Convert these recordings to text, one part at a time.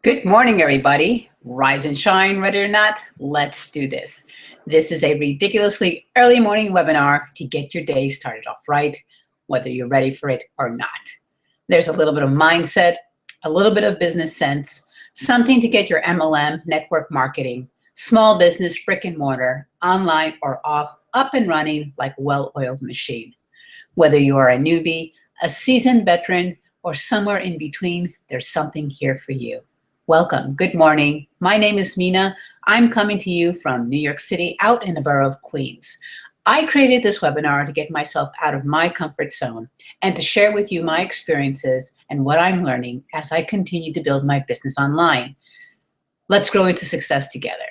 Good morning, everybody. Rise and shine, ready or not, let's do this. This is a ridiculously early morning webinar to get your day started off right, whether you're ready for it or not. There's a little bit of mindset, a little bit of business sense, something to get your MLM, network marketing, small business, brick and mortar, online or off, up and running like a well-oiled machine. Whether you are a newbie, a seasoned veteran, or somewhere in between, there's something here for you. Welcome. Good morning. My name is Mina. I'm coming to you from New York City, out in the borough of Queens. I created this webinar to get myself out of my comfort zone and to share with you my experiences and what I'm learning as I continue to build my business online. Let's grow into success together.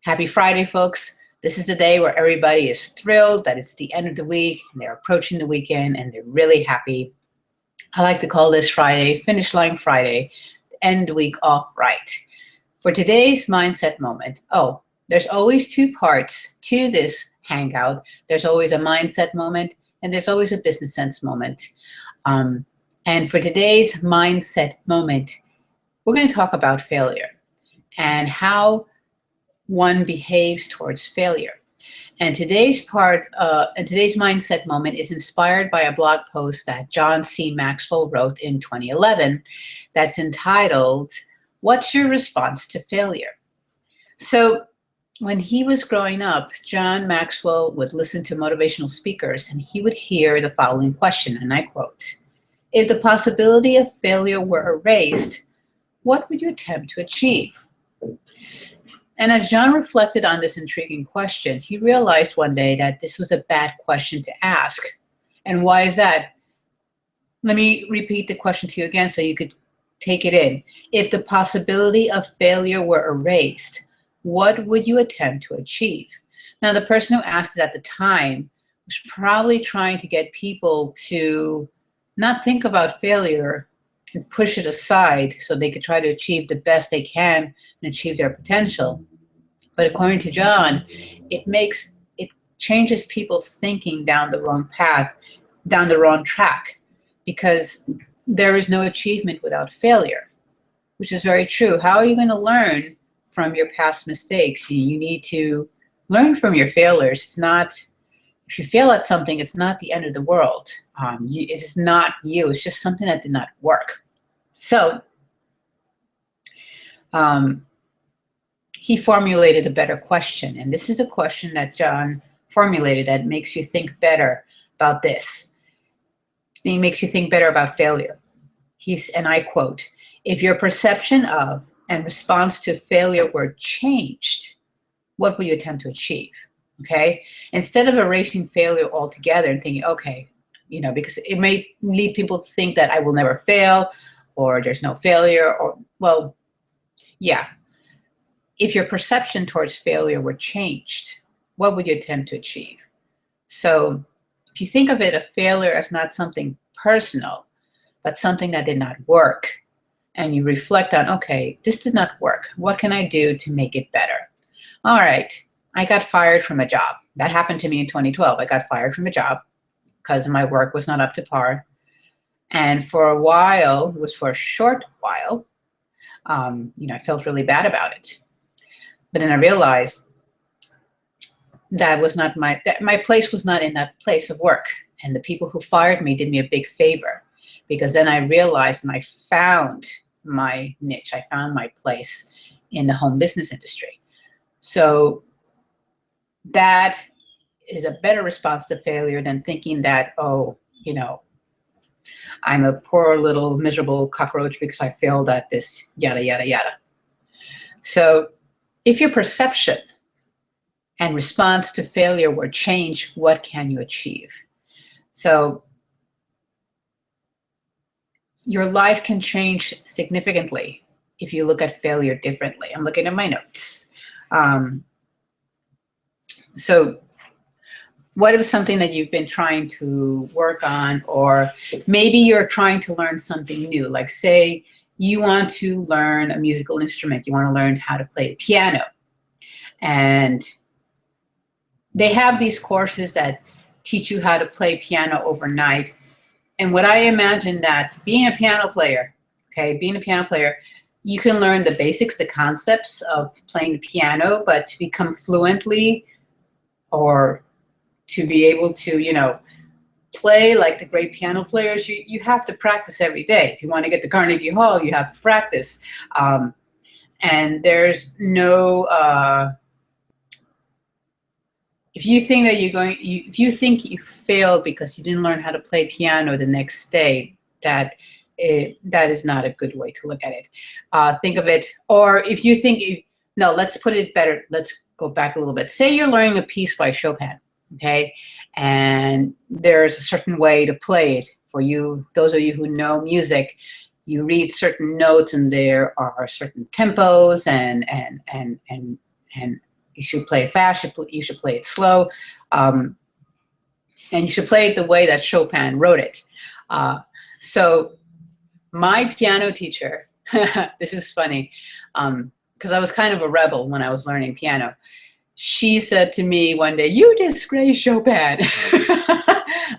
Happy Friday, folks. This is the day where everybody is thrilled that it's the end of the week and they're approaching the weekend and they're really happy. I like to call this Friday Finish Line Friday. End the week off right. For today's mindset moment, there's always two parts to this hangout. There's always a mindset moment and there's always a business sense moment. And for today's mindset moment, we're going to talk about failure and how one behaves towards failure. And today's mindset moment is inspired by a blog post that John C. Maxwell wrote in 2011 that's entitled, "What's Your Response to Failure?" So when he was growing up, John Maxwell would listen to motivational speakers and he would hear the following question, and I quote, "If the possibility of failure were erased, what would you attempt to achieve?" And as John reflected on this intriguing question, he realized one day that this was a bad question to ask. And why is that? Let me repeat the question to you again so you could take it in. If the possibility of failure were erased, what would you attempt to achieve? Now, the person who asked it at the time was probably trying to get people to not think about failure and push it aside so they could try to achieve the best they can and achieve their potential. But according to John, it changes people's thinking down the wrong path, down the wrong track, because there is no achievement without failure, which is very true. How are you going to learn from your past mistakes? You need to learn from your failures. It's not, if you fail at something, it's not the end of the world. It's not you. It's just something that did not work. So he formulated a better question. And this is a question that John formulated that makes you think better about this. It makes you think better about failure. And I quote, "If your perception of and response to failure were changed, what will you attempt to achieve?" Okay? Instead of erasing failure altogether and thinking, okay, because it may lead people to think that I will never fail, or there's no failure, or, well, yeah. If your perception towards failure were changed, what would you attempt to achieve? So if you think of it, a failure as not something personal, but something that did not work, and you reflect on, okay, this did not work. What can I do to make it better? All right, I got fired from a job. That happened to me in 2012. I got fired from a job because my work was not up to par. And for a while, it was for a short while, I felt really bad about it. But then I realized that was not my place was not in that place of work. And the people who fired me did me a big favor, because then I realized and I found my niche. I found my place in the home business industry. So that is a better response to failure than thinking that, I'm a poor little miserable cockroach because I failed at this, yada, yada, yada. So if your perception and response to failure were changed, what can you achieve? So your life can change significantly if you look at failure differently. I'm looking at my notes. So what is something that you've been trying to work on, or maybe you're trying to learn something new? Like, say you want to learn a musical instrument. You want to learn how to play the piano. And they have these courses that teach you how to play piano overnight. And what I imagine that being a piano player, you can learn the basics, the concepts of playing the piano, but to become fluently or to be able to, play like the great piano players, you have to practice every day. If you want to get to Carnegie Hall, you have to practice. And there's no, if you think that if you think you failed because you didn't learn how to play piano the next day, that is not a good way to look at it. Think of it, or if you think, no, let's put it better. Let's go back a little bit. Say you're learning a piece by Chopin, okay? And there's a certain way to play it. For you, those of you who know music, you read certain notes and there are certain tempos and you should play it fast, you should play it slow, and you should play it the way that Chopin wrote it. So my piano teacher, this is funny, because I was kind of a rebel when I was learning piano. She said to me one day, "You disgrace Chopin."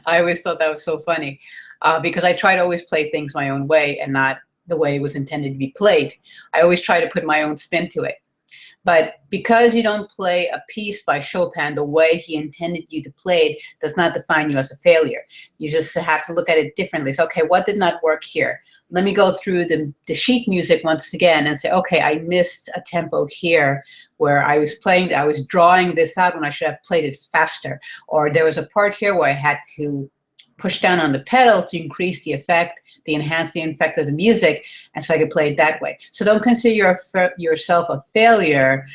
I always thought that was so funny, because I try to always play things my own way and not the way it was intended to be played. I always try to put my own spin to it. But because you don't play a piece by Chopin the way he intended you to play it, does not define you as a failure. You just have to look at it differently. So, okay, what did not work here? Let me go through the sheet music once again and say, okay, I missed a tempo here where I was drawing this out when I should have played it faster. Or there was a part here where I had to push down on the pedal to increase the effect, enhance the effect of the music, and so I could play it that way. So don't consider yourself a failure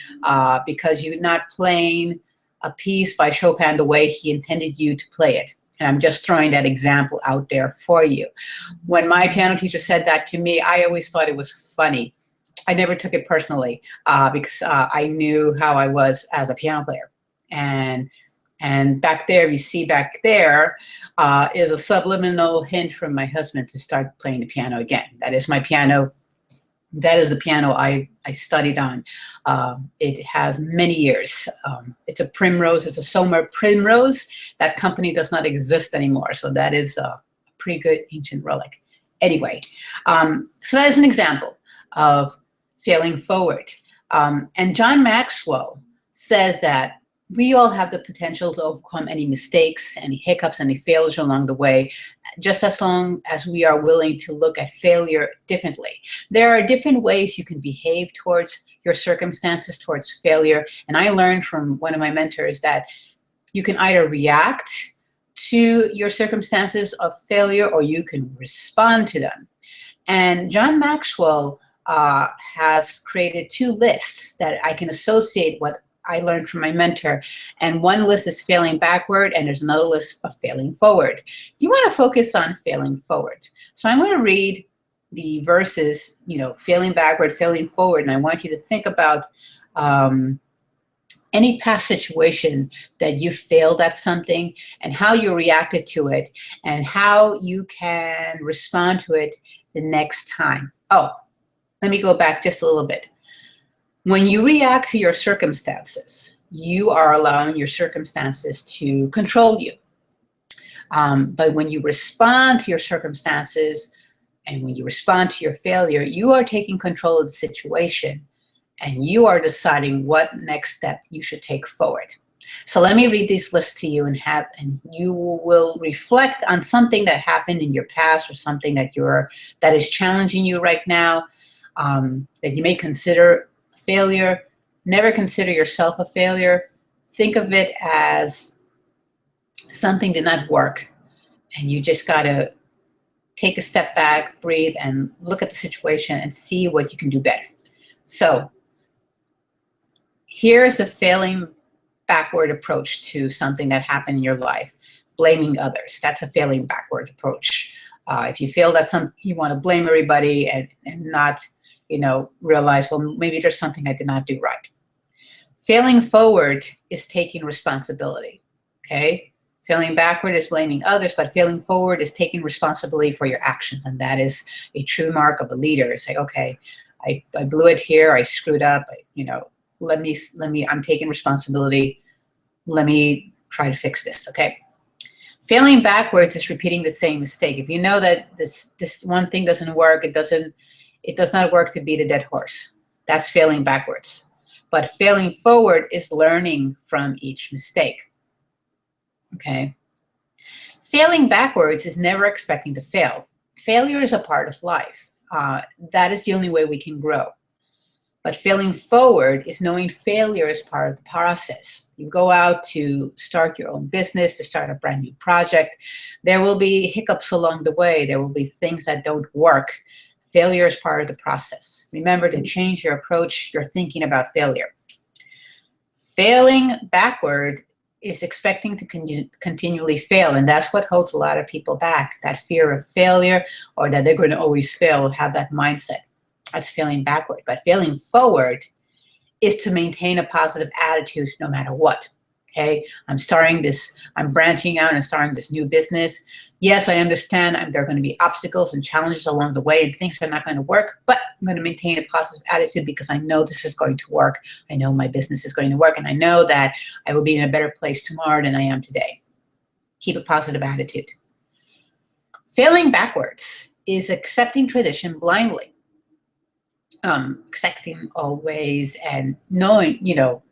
because you're not playing a piece by Chopin the way he intended you to play it. And I'm just throwing that example out there for you. When my piano teacher said that to me, I always thought it was funny. I never took it personally because I knew how I was as a piano player. And back there, you see back there is a subliminal hint from my husband to start playing the piano again. That is my piano. That is the piano I studied on. It has many years. It's a Primrose. It's a Sommer Primrose. That company does not exist anymore. So that is a pretty good ancient relic. Anyway, so that is an example of failing forward. And John Maxwell says that we all have the potential to overcome any mistakes, any hiccups, any failures along the way, just as long as we are willing to look at failure differently. There are different ways you can behave towards your circumstances, towards failure. And I learned from one of my mentors that you can either react to your circumstances of failure or you can respond to them. And John Maxwell has created two lists that I can associate what I learned from my mentor. And one list is failing backward, and there's another list of failing forward. You want to focus on failing forward. So I'm going to read the verses, failing backward, failing forward, and I want you to think about any past situation that you failed at something and how you reacted to it and how you can respond to it the next time. Oh, let me go back just a little bit. When you react to your circumstances, you are allowing your circumstances to control you. But when you respond to your circumstances and when you respond to your failure, you are taking control of the situation and you are deciding what next step you should take forward. So let me read these lists to you and you will reflect on something that happened in your past or something that is challenging you right now, that you may consider failure. Never consider yourself a failure. Think of it as something did not work and you just got to take a step back, breathe, and look at the situation and see what you can do better. So here's a failing backward approach to something that happened in your life. Blaming others. That's a failing backward approach. If you feel that you want to blame everybody and not realize, well, maybe there's something I did not do right. Failing forward is taking responsibility, okay? Failing backward is blaming others, but failing forward is taking responsibility for your actions, and that is a true mark of a leader. It's like, okay, I blew it here, I screwed up, I'm taking responsibility, let me try to fix this, okay? Failing backwards is repeating the same mistake. If you know that this one thing doesn't work, it It does not work to beat a dead horse. That's failing backwards. But failing forward is learning from each mistake. Okay? Failing backwards is never expecting to fail. Failure is a part of life. That is the only way we can grow. But failing forward is knowing failure is part of the process. You go out to start your own business, to start a brand new project. There will be hiccups along the way. There will be things that don't work. Failure is part of the process. Remember to change your approach, your thinking about failure. Failing backward is expecting to continually fail, and that's what holds a lot of people back, that fear of failure or that they're going to always fail, have that mindset. That's failing backward. But failing forward is to maintain a positive attitude no matter what. Okay, I'm branching out and starting this new business. Yes, I understand there are going to be obstacles and challenges along the way and things are not going to work, but I'm going to maintain a positive attitude because I know this is going to work. I know my business is going to work, and I know that I will be in a better place tomorrow than I am today. Keep a positive attitude. Failing backwards is accepting tradition blindly. Accepting always and knowing,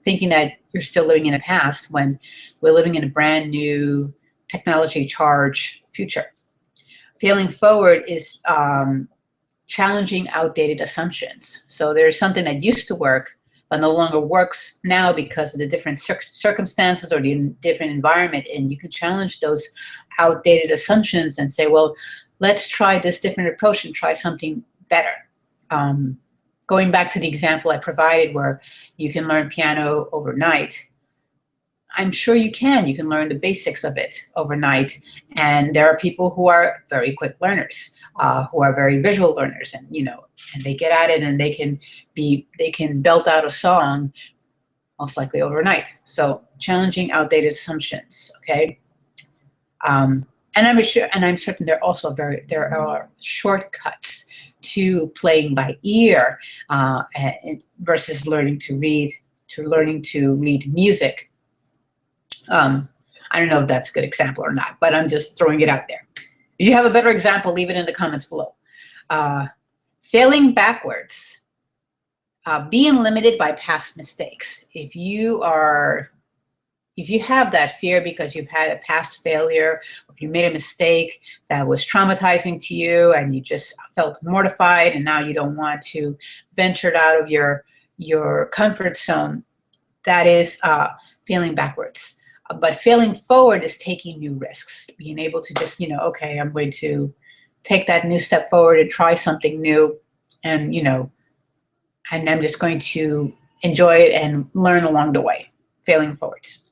thinking that you're still living in the past when we're living in a brand new technology charged future. Failing forward is challenging outdated assumptions. So there's something that used to work but no longer works now because of the different circumstances or the different environment, and you can challenge those outdated assumptions and say, well, let's try this different approach and try something better. Going back to the example I provided where you can learn piano overnight, I'm sure you can. You can learn the basics of it overnight. And there are people who are very quick learners, who are very visual learners, and and they get at it and they can belt out a song most likely overnight. So challenging outdated assumptions, okay? And I'm certain there are shortcuts to playing by ear versus learning to read music. I don't know if that's a good example or not, but I'm just throwing it out there. If you have a better example, leave it in the comments below. Failing backwards, being limited by past mistakes. If you have that fear because you've had a past failure, if you made a mistake that was traumatizing to you and you just felt mortified and now you don't want to venture out of your comfort zone, that is failing backwards. But failing forward is taking new risks, being able to just, okay, I'm going to take that new step forward and try something new, and, and I'm just going to enjoy it and learn along the way, failing forwards.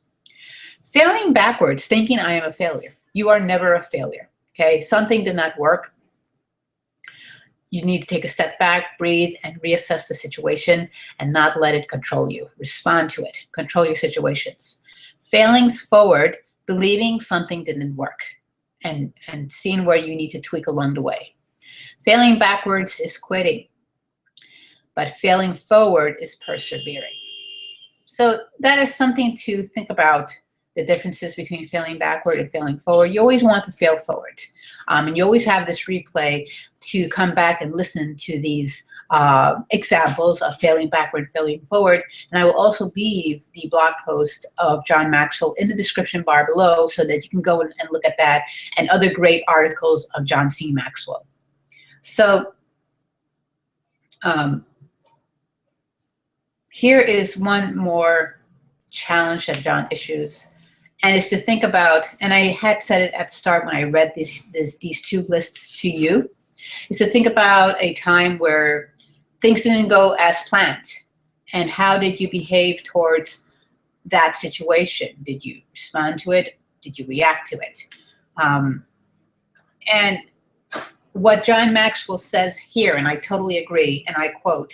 Failing backwards, thinking I am a failure. You are never a failure, okay? Something did not work. You need to take a step back, breathe, and reassess the situation and not let it control you. Respond to it. Control your situations. Failings forward, believing something didn't work and seeing where you need to tweak along the way. Failing backwards is quitting, but failing forward is persevering. So that is something to think about, the differences between failing backward and failing forward. You always want to fail forward. And you always have this replay to come back and listen to these examples of failing backward, failing forward. And I will also leave the blog post of John Maxwell in the description bar below so that you can go and look at that and other great articles of John C. Maxwell. So here is one more challenge that John issues. And it's to think about, and I had said it at the start when I read these two lists to you, is to think about a time where things didn't go as planned. And how did you behave towards that situation? Did you respond to it? Did you react to it? And what John Maxwell says here, and I totally agree, and I quote,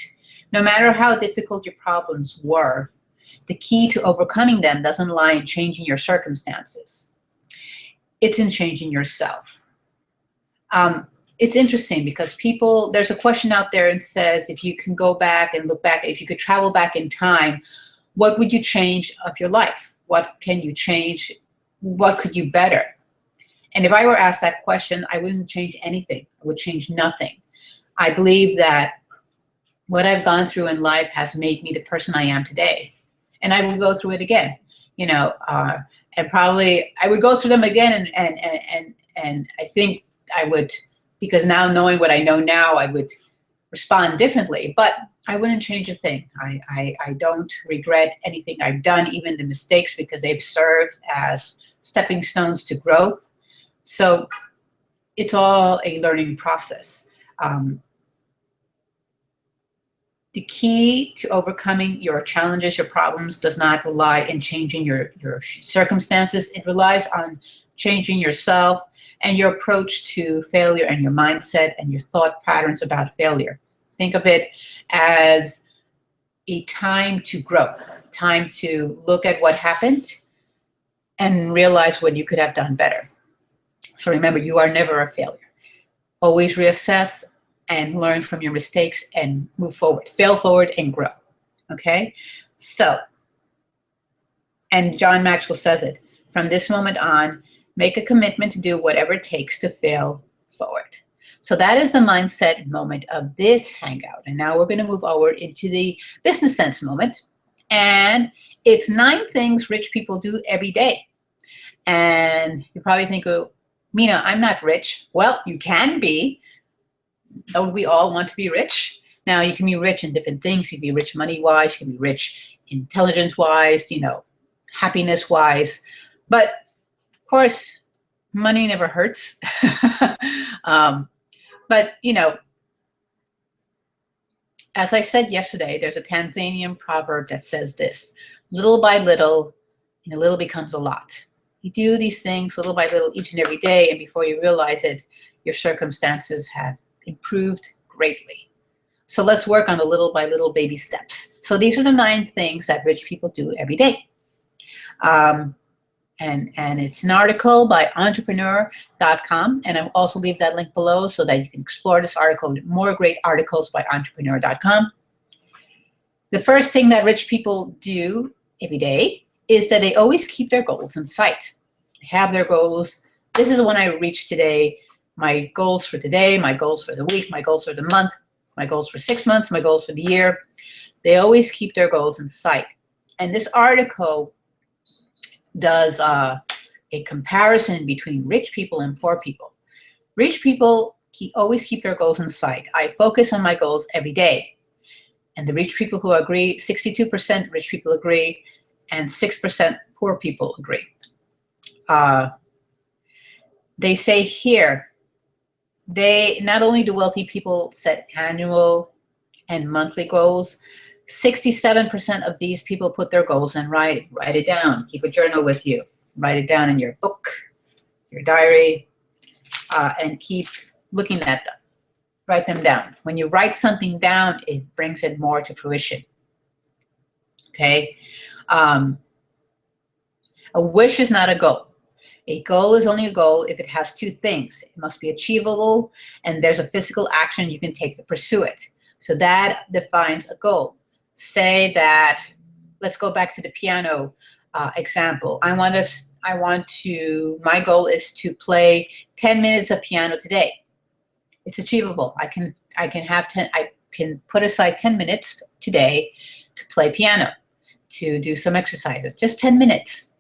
"No matter how difficult your problems were, the key to overcoming them doesn't lie in changing your circumstances. It's in changing yourself." It's interesting because there's a question out there and says, if you can go back and look back, if you could travel back in time, what would you change of your life? What can you change? What could you better? And if I were asked that question, I wouldn't change anything. I would change nothing. I believe that what I've gone through in life has made me the person I am today. And I will go through it again, and probably I would go through them again. And I think I would, because now knowing what I know now, I would respond differently, but I wouldn't change a thing. I don't regret anything I've done, even the mistakes, because they've served as stepping stones to growth. So it's all a learning process. The key to overcoming your challenges, your problems, does not rely in changing your circumstances. It relies on changing yourself and your approach to failure and your mindset and your thought patterns about failure. Think of it as a time to grow, time to look at what happened and realize what you could have done better. So remember, you are never a failure. Always reassess and learn from your mistakes and move forward, fail forward and grow. Okay? So, and John Maxwell says it, from this moment on, make a commitment to do whatever it takes to fail forward. So that is the mindset moment of this hangout. And now we're going to move over into the business sense moment. And it's 9 things rich people do every day. And you probably think, oh, Mina, I'm not rich. Well, you can be. Don't we all want to be rich? Now, you can be rich in different things. You can be rich money-wise. You can be rich intelligence-wise, happiness-wise. But, of course, money never hurts. But, as I said yesterday, there's a Tanzanian proverb that says this: little by little, a little becomes a lot. You do these things little by little each and every day, and before you realize it, your circumstances have improved greatly. So let's work on the little by little baby steps. So these are the 9 things that rich people do every day. And it's an article by entrepreneur.com. And I'll also leave that link below so that you can explore this article, more great articles by entrepreneur.com. The first thing that rich people do every day is that they always keep their goals in sight. They have their goals. This is what I reached today. My goals for today, my goals for the week, my goals for the month, my goals for 6 months, my goals for the year. They always keep their goals in sight. And this article does a comparison between rich people and poor people. Rich people always keep their goals in sight. I focus on my goals every day. And the rich people who agree, 62% rich people agree, and 6% poor people agree. They say here, not only do wealthy people set annual and monthly goals, 67% of these people put their goals in writing. Write it down. Keep a journal with you. Write it down in your book, your diary, and keep looking at them. Write them down. When you write something down, it brings it more to fruition. Okay? A wish is not a goal. A goal is only a goal if it has 2 things. It must be achievable, and there's a physical action you can take to pursue it. So that defines a goal. Say that, let's go back to the piano example. My goal is to play 10 minutes of piano today. It's achievable. I can put aside 10 minutes today to play piano, to do some exercises, just 10 minutes.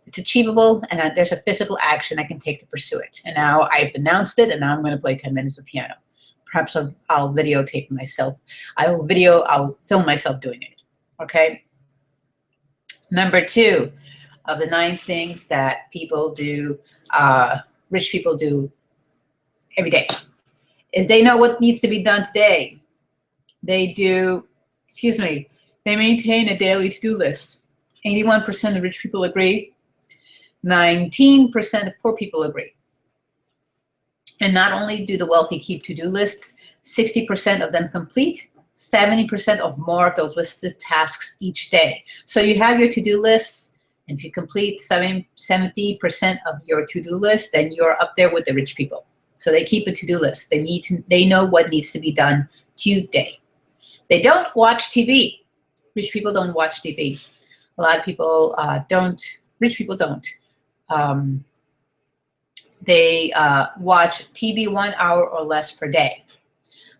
It's achievable, and there's a physical action I can take to pursue it. And now I've announced it, and now I'm going to play 10 minutes of piano. Perhaps I'll videotape myself. I'll film myself doing it. Okay. Number 2 of the 9 things that rich people do every day, is they know what needs to be done today. They maintain a daily to-do list. 81% of rich people agree. 19% of poor people agree. And not only do the wealthy keep to-do lists, 60% of them complete 70% of more of those listed tasks each day. So you have your to-do lists, and if you complete 70% of your to-do list, then you're up there with the rich people. So they keep a to-do list. They know what needs to be done today. They don't watch TV. Rich people don't watch TV. A lot of people don't. Rich people don't. They watch TV 1 hour or less per day.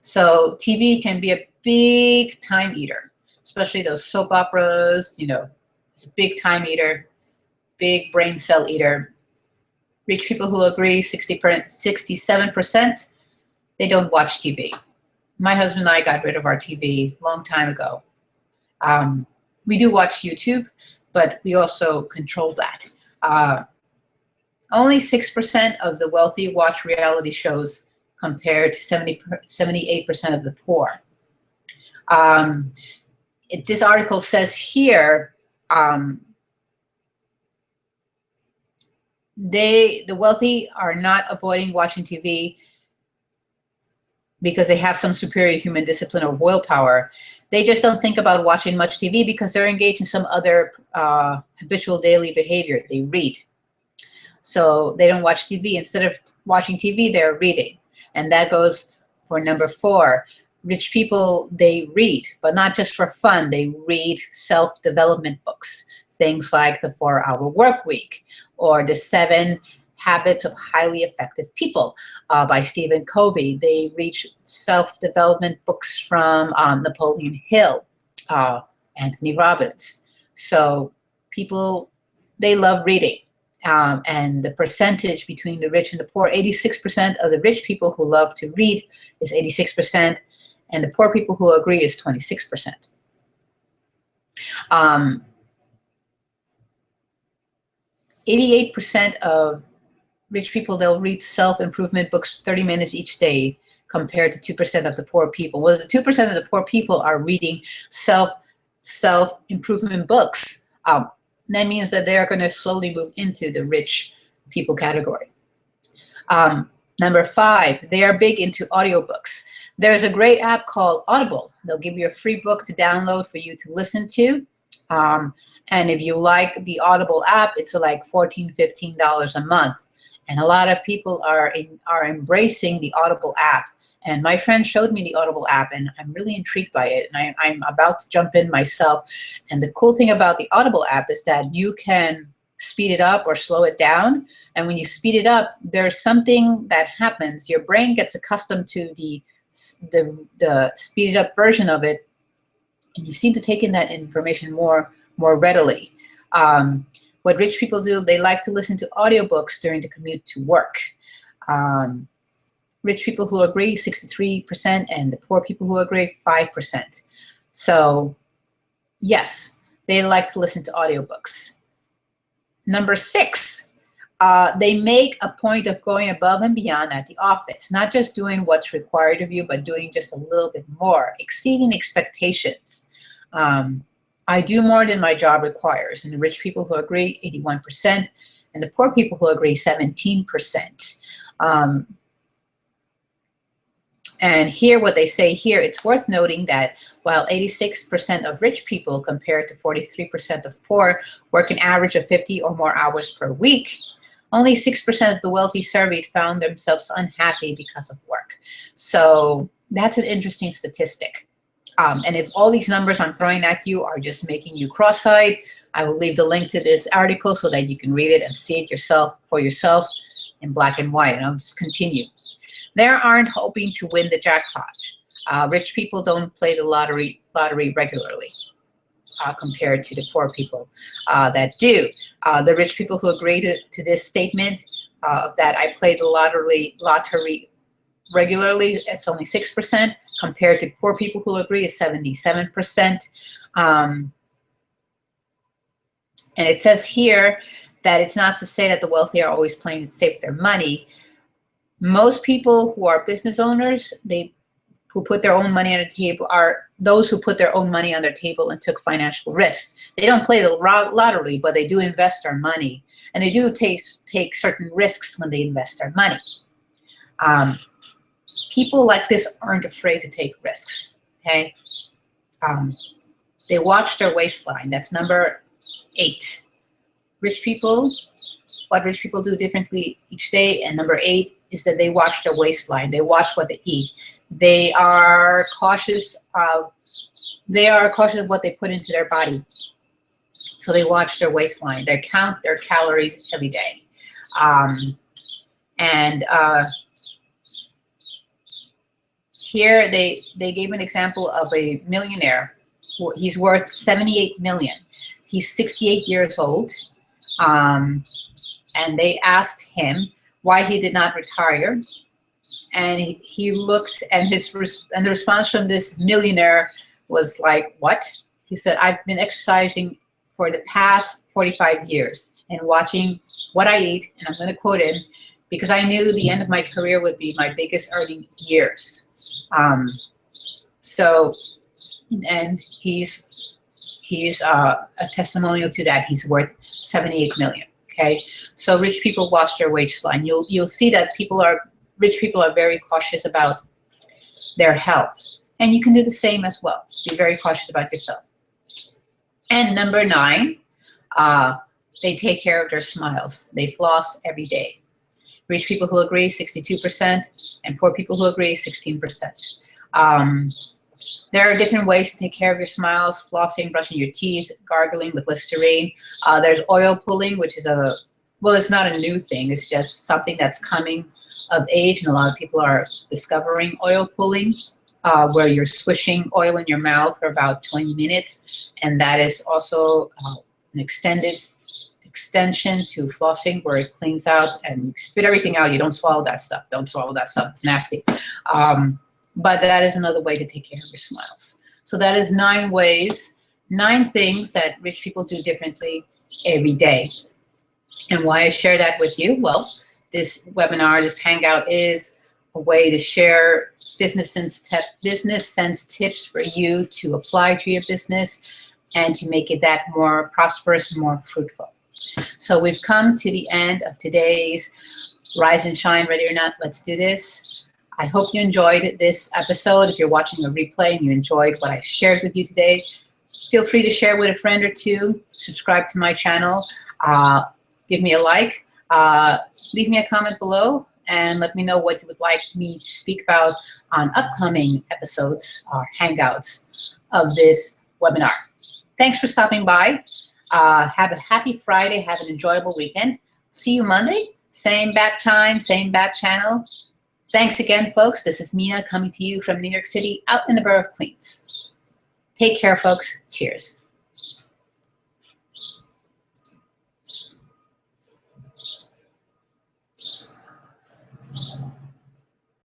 So TV can be a big time eater, especially those soap operas, it's a big time eater, big brain cell eater. Rich people who agree, 67%, they don't watch TV. My husband and I got rid of our TV a long time ago. We do watch YouTube, but we also control that. Only 6% of the wealthy watch reality shows compared to 78% of the poor. This article says here, the wealthy are not avoiding watching TV because they have some superior human discipline or willpower. They just don't think about watching much TV because they're engaged in some other habitual daily behavior. They read. So they don't watch TV. Instead of watching TV, they're reading. And that goes for number 4. Rich people, they read, but not just for fun. They read self-development books, things like The 4-Hour Work Week or The 7 Habits of Highly Effective People by Stephen Covey. They read self-development books from Napoleon Hill, Anthony Robbins. So people, they love reading. And the percentage between the rich and the poor, 86% of the rich people who love to read is 86%, and the poor people who agree is 26%. 88% of rich people, they'll read self-improvement books 30 minutes each day compared to 2% of the poor people. Well, the 2% of the poor people are reading self-improvement books. That means that they're going to slowly move into the rich people category. Number 5, they are big into audiobooks. There's a great app called Audible. They'll give you a free book to download for you to listen to. And if you like the Audible app, it's like $14, $15 a month. And a lot of people are embracing the Audible app. And my friend showed me the Audible app, and I'm really intrigued by it. And I'm about to jump in myself. And the cool thing about the Audible app is that you can speed it up or slow it down. And when you speed it up, there's something that happens. Your brain gets accustomed to the speeded up version of it, and you seem to take in that information more readily. What rich people do, they like to listen to audiobooks during the commute to work. Rich people who agree, 63%, and the poor people who agree, 5%. So yes, they like to listen to audiobooks. Number 6, they make a point of going above and beyond at the office, not just doing what's required of you, but doing just a little bit more, exceeding expectations. I do more than my job requires. And the rich people who agree, 81%, and the poor people who agree, 17%. And here, what they say here, it's worth noting that while 86% of rich people compared to 43% of poor work an average of 50 or more hours per week, only 6% of the wealthy surveyed found themselves unhappy because of work. So that's an interesting statistic. And if all these numbers I'm throwing at you are just making you cross-eyed, I will leave the link to this article so that you can read it and see it for yourself in black and white. And I'll just continue. They aren't hoping to win the jackpot. Rich people don't play the lottery regularly compared to the poor people that do. The rich people who agree to this statement that I play the lottery regularly, it's only 6%, compared to poor people who agree is 77%. And it says here that it's not to say that the wealthy are always playing to save their money. Most people who are business owners, who put their own money on the table, are those who put their own money on their table and took financial risks. They don't play the lottery, but they do invest their money. And they do take certain risks when they invest their money. People like this aren't afraid to take risks, okay? They watch their waistline. That's number 8. Rich people, what rich people do differently each day. And number 8 is that they watch their waistline. They watch what they eat. They are cautious of what they put into their body. So they watch their waistline. They count their calories every day. here they gave an example of a millionaire. He's worth 78 million. He's 68 years old. And they asked him why he did not retire. And he looked, and the response from this millionaire was like, what? He said, I've been exercising for the past 45 years and watching what I eat, and I'm going to quote him, because I knew the end of my career would be my biggest earning years. And he's a testimonial to that. He's worth 78 million. Okay, so rich people watch their waistline. You'll see that rich people are very cautious about their health, and you can do the same as well. Be very cautious about yourself. And number 9, they take care of their smiles. They floss every day. Rich people who agree, 62%, and poor people who agree, 16%. There are different ways to take care of your smiles: flossing, brushing your teeth, gargling with Listerine. There's oil pulling, which is it's not a new thing. It's just something that's coming of age, and a lot of people are discovering oil pulling, where you're swishing oil in your mouth for about 20 minutes. And that is also an extension to flossing, where it cleans out and you spit everything out. You don't swallow that stuff. Don't swallow that stuff. It's nasty. But that is another way to take care of your smiles. So that is 9 things that rich people do differently every day. And why I share that with you? Well, this webinar, this hangout, is a way to share business sense tips for you to apply to your business and to make it that more prosperous and more fruitful. So we've come to the end of today's Rise and Shine, Ready or Not, Let's Do This. I hope you enjoyed this episode. If you're watching a replay and you enjoyed what I shared with you today, feel free to share with a friend or two. Subscribe to my channel. Give me a like. Leave me a comment below and let me know what you would like me to speak about on upcoming episodes or hangouts of this webinar. Thanks for stopping by. Have a happy Friday. Have an enjoyable weekend. See you Monday. Same bat time, same bat channel. Thanks again, folks. This is Mina coming to you from New York City, out in the borough of Queens. Take care, folks. Cheers.